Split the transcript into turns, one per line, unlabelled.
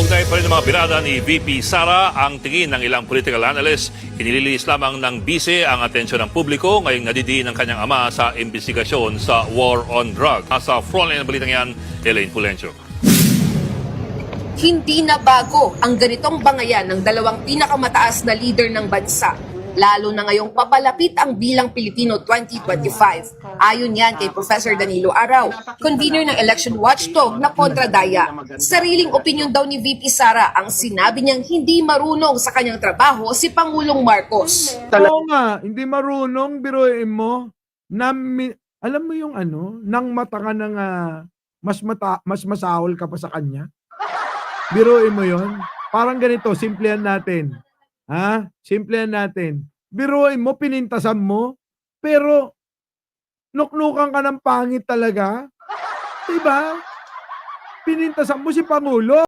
Kaugnay pa rin ng mga birada ni VP Sara ang tingin ng ilang political analysts. Inililis lamang ng bise ang atensyon ng publiko ngayong nadidiin ng kanyang ama sa investigasyon sa war on drugs. Nasa frontline ng balitang yan, Elaine Pulencio.
Hindi na bago ang ganitong bangayan ng dalawang pinakamataas na leader ng bansa, lalo na ngayong papalapit ang bilang Pilipino 2025. Ayon yan kay Professor Danilo Araw, convener ng election watchdog na Kontradaya. Sariling opinyon daw ni VP Sara ang sinabi niyang hindi marunong sa kanyang trabaho si Pangulong Marcos.
Oo nga, hindi marunong, biruin mo, alam mo yung ano, nang mata ka ng mas masahol ka pa sa kanya. Biruin mo yon. Parang ganito, simplehan natin. Simplehan natin. Biruin mo, pinintasan mo, pero nuknukan ka ng pangit talaga. Diba? Pinintasan mo si Pangulo.